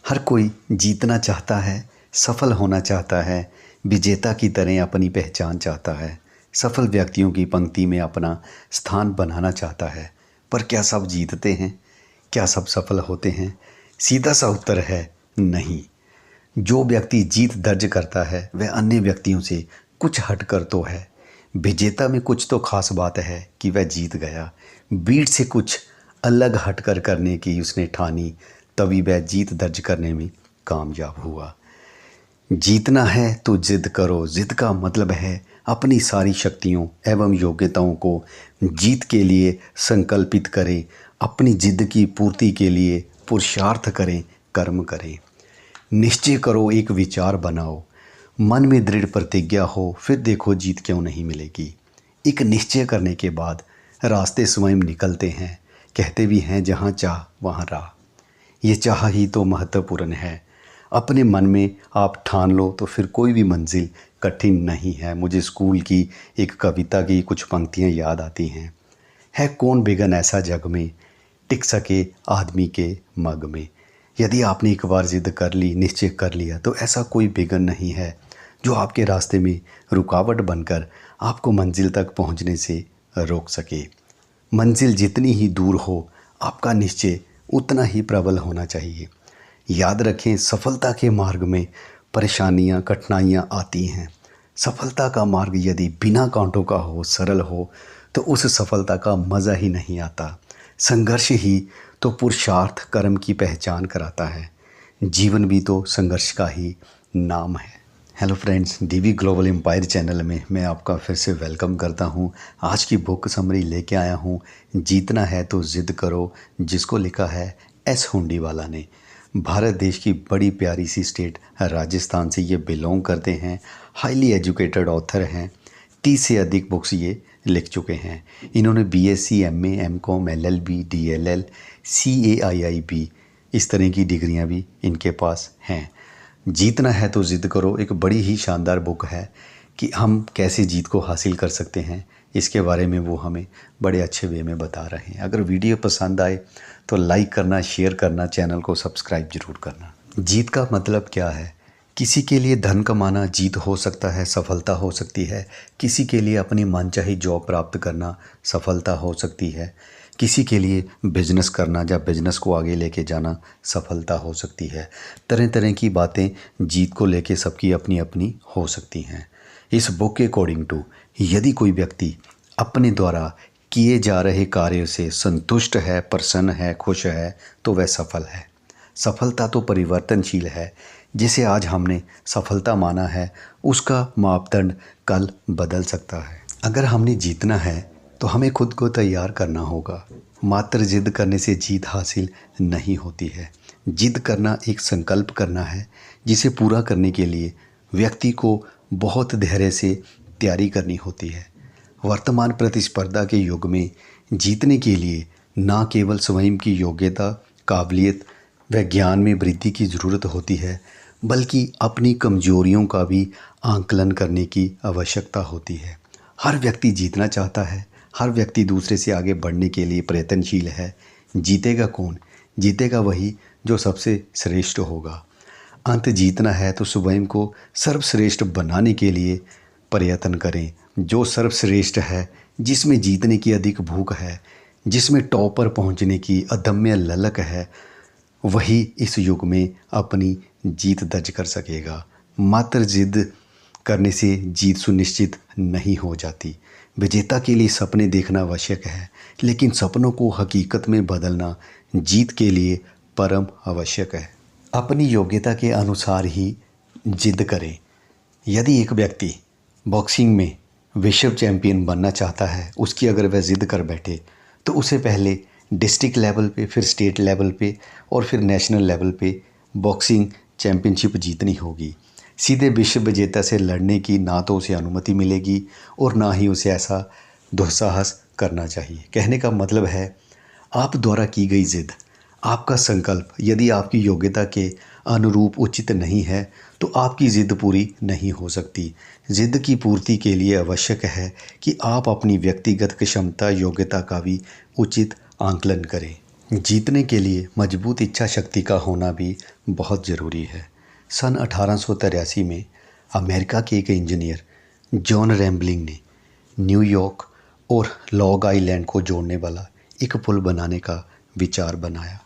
हर कोई जीतना चाहता है, सफल होना चाहता है, विजेता की तरह अपनी पहचान चाहता है, सफल व्यक्तियों की पंक्ति में अपना स्थान बनाना चाहता है। पर क्या सब जीतते हैं? क्या सब सफल होते हैं? सीधा सा उत्तर है नहीं। जो व्यक्ति जीत दर्ज करता है वह अन्य व्यक्तियों से कुछ हटकर तो है। विजेता में कुछ तो खास बात है कि वह जीत गया। भीड़ से कुछ अलग हटकर करने की उसने ठानी, तभी वह जीत दर्ज करने में कामयाब हुआ। जीतना है तो जिद करो। जिद का मतलब है अपनी सारी शक्तियों एवं योग्यताओं को जीत के लिए संकल्पित करें। अपनी जिद की पूर्ति के लिए पुरुषार्थ करें, कर्म करें। निश्चय करो, एक विचार बनाओ, मन में दृढ़ प्रतिज्ञा हो, फिर देखो जीत क्यों नहीं मिलेगी। एक निश्चय करने के बाद रास्ते स्वयं निकलते हैं। कहते भी हैं जहाँ चाह वहाँ राह। ये चाह ही तो महत्वपूर्ण है। अपने मन में आप ठान लो तो फिर कोई भी मंजिल कठिन नहीं है। मुझे स्कूल की एक कविता की कुछ पंक्तियाँ याद आती हैं। है कौन बिगन ऐसा जग में, टिक सके आदमी के मग में। यदि आपने एक बार जिद कर ली, निश्चय कर लिया, तो ऐसा कोई बिगन नहीं है जो आपके रास्ते में रुकावट बनकर आपको मंजिल तक पहुंचने से रोक सके। मंजिल जितनी ही दूर हो, आपका निश्चय उतना ही प्रबल होना चाहिए। याद रखें, सफलता के मार्ग में परेशानियां, कठिनाइयां आती हैं। सफलता का मार्ग यदि बिना कांटों का हो, सरल हो, तो उस सफलता का मज़ा ही नहीं आता। संघर्ष ही तो पुरुषार्थ कर्म की पहचान कराता है। जीवन भी तो संघर्ष का ही नाम है। Hello friends, DV global empire channel में मैं आपका फिर से वेलकम करता हूं। आज की बुक समरी लेके आया हूं, जीतना है तो जिद करो, जिसको लिखा है एस हुंडीवाला ने। भारत देश की बड़ी प्यारी सी स्टेट राजस्थान से ये बिलोंग करते हैं। हाईली एजुकेटेड ऑथर हैं। 30 से अधिक बुक्स ये लिख चुके हैं। इन्होंने BSc, MA, MCom, LLB, DLL, CAIIB इस तरह की डिग्रियां भी इनके पास हैं। जीतना है तो जिद करो एक बड़ी ही शानदार बुक है कि हम कैसे जीत को हासिल कर सकते हैं, इसके बारे में वो हमें बड़े अच्छे वे में बता रहे हैं। अगर वीडियो पसंद आए तो लाइक करना, शेयर करना, चैनल को सब्सक्राइब जरूर करना। जीत का मतलब क्या है? किसी के लिए धन कमाना जीत हो सकता है, सफलता हो सकती है। किसी के लिए अपनी मनचाही जॉब प्राप्त करना सफलता हो सकती है। किसी के लिए बिजनेस करना या बिजनेस को आगे लेके जाना सफलता हो सकती है। तरह तरह की बातें जीत को लेके सबकी अपनी अपनी हो सकती हैं। इस बुक के अकॉर्डिंग टू, यदि कोई व्यक्ति अपने द्वारा किए जा रहे कार्यों से संतुष्ट है, प्रसन्न है, खुश है, तो वह सफल है। सफलता तो परिवर्तनशील है। जिसे आज हमने सफलता माना है, उसका मापदंड कल बदल सकता है। अगर हमने जीतना है तो हमें खुद को तैयार करना होगा। मात्र जिद करने से जीत हासिल नहीं होती है। जिद करना एक संकल्प करना है, जिसे पूरा करने के लिए व्यक्ति को बहुत धैर्य से तैयारी करनी होती है। वर्तमान प्रतिस्पर्धा के युग में जीतने के लिए न केवल स्वयं की योग्यता, काबिलियत व ज्ञान में वृद्धि की ज़रूरत होती है, बल्कि अपनी कमजोरियों का भी आंकलन करने की आवश्यकता होती है। हर व्यक्ति जीतना चाहता है। हर व्यक्ति दूसरे से आगे बढ़ने के लिए प्रयत्नशील है। जीतेगा कौन? जीतेगा वही जो सबसे श्रेष्ठ होगा। अंत जीतना है तो स्वयं को सर्वश्रेष्ठ बनाने के लिए प्रयत्न करें। जो सर्वश्रेष्ठ है, जिसमें जीतने की अधिक भूख है, जिसमें टॉप पर पहुंचने की अदम्य ललक है, वही इस युग में अपनी जीत दर्ज कर सकेगा। मात्र जिद करने से जीत सुनिश्चित नहीं हो जाती। विजेता के लिए सपने देखना आवश्यक है, लेकिन सपनों को हकीकत में बदलना जीत के लिए परम आवश्यक है। अपनी योग्यता के अनुसार ही जिद करें। यदि एक व्यक्ति बॉक्सिंग में विश्व चैंपियन बनना चाहता है, उसकी अगर वह जिद कर बैठे, तो उसे पहले डिस्ट्रिक्ट लेवल पे, फिर स्टेट लेवल पे और फिर नेशनल लेवल पे बॉक्सिंग चैंपियनशिप जीतनी होगी। सीधे विश्व विजेता से लड़ने की ना तो उसे अनुमति मिलेगी और ना ही उसे ऐसा दुस्साहस करना चाहिए। कहने का मतलब है, आप द्वारा की गई जिद, आपका संकल्प यदि आपकी योग्यता के अनुरूप उचित नहीं है, तो आपकी जिद पूरी नहीं हो सकती। जिद की पूर्ति के लिए आवश्यक है कि आप अपनी व्यक्तिगत क्षमता, योग्यता का भी उचित आंकलन करें। जीतने के लिए मजबूत इच्छा शक्ति का होना भी बहुत ज़रूरी है। सन 1883 में अमेरिका के एक इंजीनियर जॉन रैम्बलिंग ने न्यूयॉर्क और लॉन्ग आइलैंड को जोड़ने वाला एक पुल बनाने का विचार बनाया।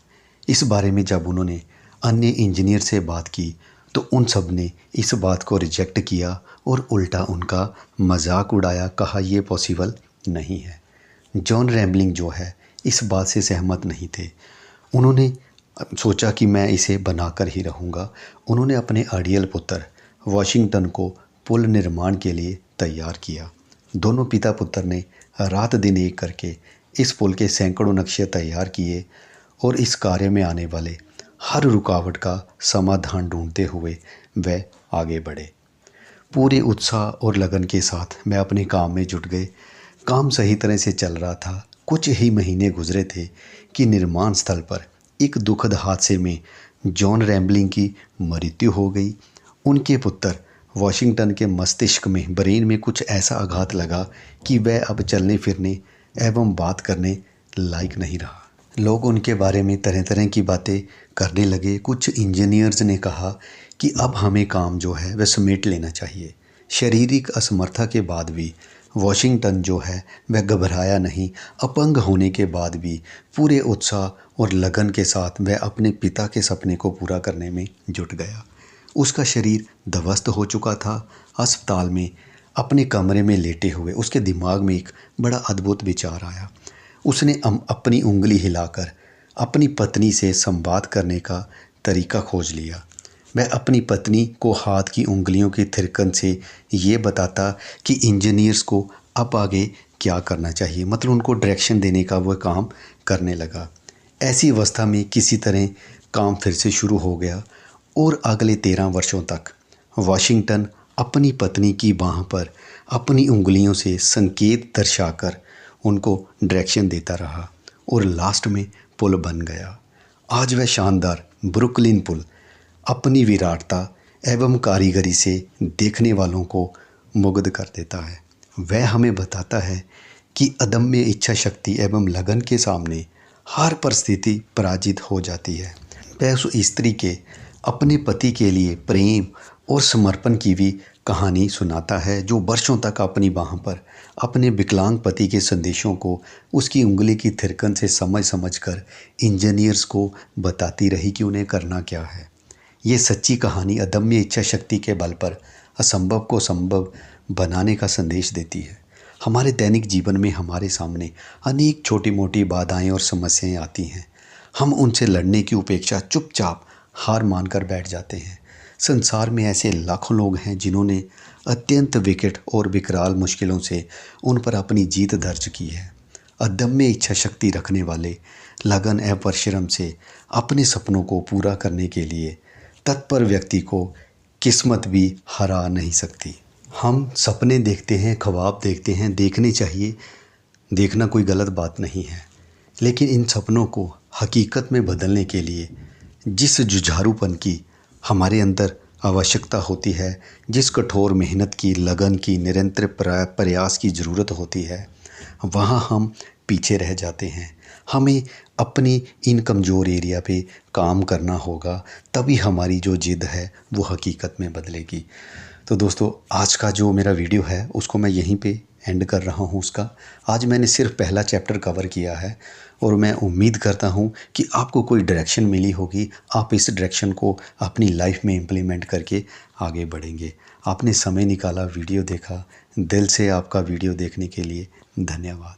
इस बारे में जब उन्होंने अन्य इंजीनियर से बात की तो उन सब ने इस बात को रिजेक्ट किया और उल्टा उनका मजाक उड़ाया, कहा यह पॉसिबल नहीं है। जॉन रैम्बलिंग जो है इस बात से सहमत नहीं थे। उन्होंने सोचा कि मैं इसे बनाकर ही रहूँगा। उन्होंने अपने आइडियल पुत्र वाशिंगटन को पुल निर्माण के लिए तैयार किया। दोनों पिता पुत्र ने रात दिन एक करके इस पुल के सैकड़ों नक्शे तैयार किए और इस कार्य में आने वाले हर रुकावट का समाधान ढूंढते हुए वे आगे बढ़े। पूरे उत्साह और लगन के साथ मैं अपने काम में जुट गए। काम सही तरह से चल रहा था। कुछ ही महीने गुजरे थे कि निर्माण स्थल पर एक दुखद हादसे में जॉन रैम्बलिंग की मृत्यु हो गई। उनके पुत्र वाशिंगटन के मस्तिष्क में, ब्रेन में कुछ ऐसा आघात लगा कि वह अब चलने फिरने एवं बात करने लायक नहीं रहा। लोग उनके बारे में तरह तरह की बातें करने लगे। कुछ इंजीनियर्स ने कहा कि अब हमें काम जो है वह समेट लेना चाहिए। शारीरिक असमर्था के बाद भी वाशिंगटन जो है वह घबराया नहीं। अपंग होने के बाद भी पूरे उत्साह और लगन के साथ वह अपने पिता के सपने को पूरा करने में जुट गया। उसका शरीर ध्वस्त हो चुका था। अस्पताल में अपने कमरे में लेटे हुए उसके दिमाग में एक बड़ा अद्भुत विचार आया। उसने अपनी उंगली हिलाकर अपनी पत्नी से संवाद करने का तरीका खोज लिया। वह अपनी पत्नी को हाथ की उंगलियों की थिरकन से ये बताता कि इंजीनियर्स को अब आगे क्या करना चाहिए, मतलब उनको डायरेक्शन देने का वह काम करने लगा। ऐसी अवस्था में किसी तरह काम फिर से शुरू हो गया और अगले 13 वर्षों तक वाशिंगटन अपनी पत्नी की बाह पर अपनी उंगलियों से संकेत दर्शाकर उनको डायरेक्शन देता रहा और लास्ट में पुल बन गया। आज वह शानदार ब्रुकलिन पुल अपनी विराटता एवं कारीगरी से देखने वालों को मुग्ध कर देता है। वह हमें बताता है कि अदम्य इच्छा शक्ति एवं लगन के सामने हर परिस्थिति पराजित हो जाती है। वह उस स्त्री के अपने पति के लिए प्रेम और समर्पण की भी कहानी सुनाता है, जो वर्षों तक अपनी बाह पर अपने विकलांग पति के संदेशों को उसकी उंगली की थिरकन से समझ कर इंजीनियर्स को बताती रही कि उन्हें करना क्या है। ये सच्ची कहानी अदम्य इच्छा शक्ति के बल पर असंभव को संभव बनाने का संदेश देती है। हमारे दैनिक जीवन में हमारे सामने अनेक छोटी मोटी बाधाएं और समस्याएं आती हैं। हम उनसे लड़ने की उपेक्षा चुपचाप हार मानकर बैठ जाते हैं। संसार में ऐसे लाखों लोग हैं जिन्होंने अत्यंत विकट और विकराल मुश्किलों से उन पर अपनी जीत दर्ज की है। अदम्य इच्छा शक्ति रखने वाले लगन एवं परिश्रम से अपने सपनों को पूरा करने के लिए तत्पर व्यक्ति को किस्मत भी हरा नहीं सकती। हम सपने देखते हैं, ख्वाब देखते हैं, देखने चाहिए, देखना कोई गलत बात नहीं है, लेकिन इन सपनों को हकीकत में बदलने के लिए जिस जुझारूपन की हमारे अंदर आवश्यकता होती है, जिस कठोर मेहनत की, लगन की, निरंतर प्रयास की ज़रूरत होती है, वहाँ हम पीछे रह जाते हैं। हमें अपनी इन कमज़ोर एरिया पे काम करना होगा, तभी हमारी जो जिद है वो हकीकत में बदलेगी। तो दोस्तों, आज का जो मेरा वीडियो है उसको मैं यहीं पे एंड कर रहा हूँ। उसका आज मैंने सिर्फ पहला चैप्टर कवर किया है और मैं उम्मीद करता हूँ कि आपको कोई डायरेक्शन मिली होगी। आप इस डायरेक्शन को अपनी लाइफ में इम्प्लीमेंट करके आगे बढ़ेंगे। आपने समय निकाला, वीडियो देखा, दिल से आपका वीडियो देखने के लिए धन्यवाद।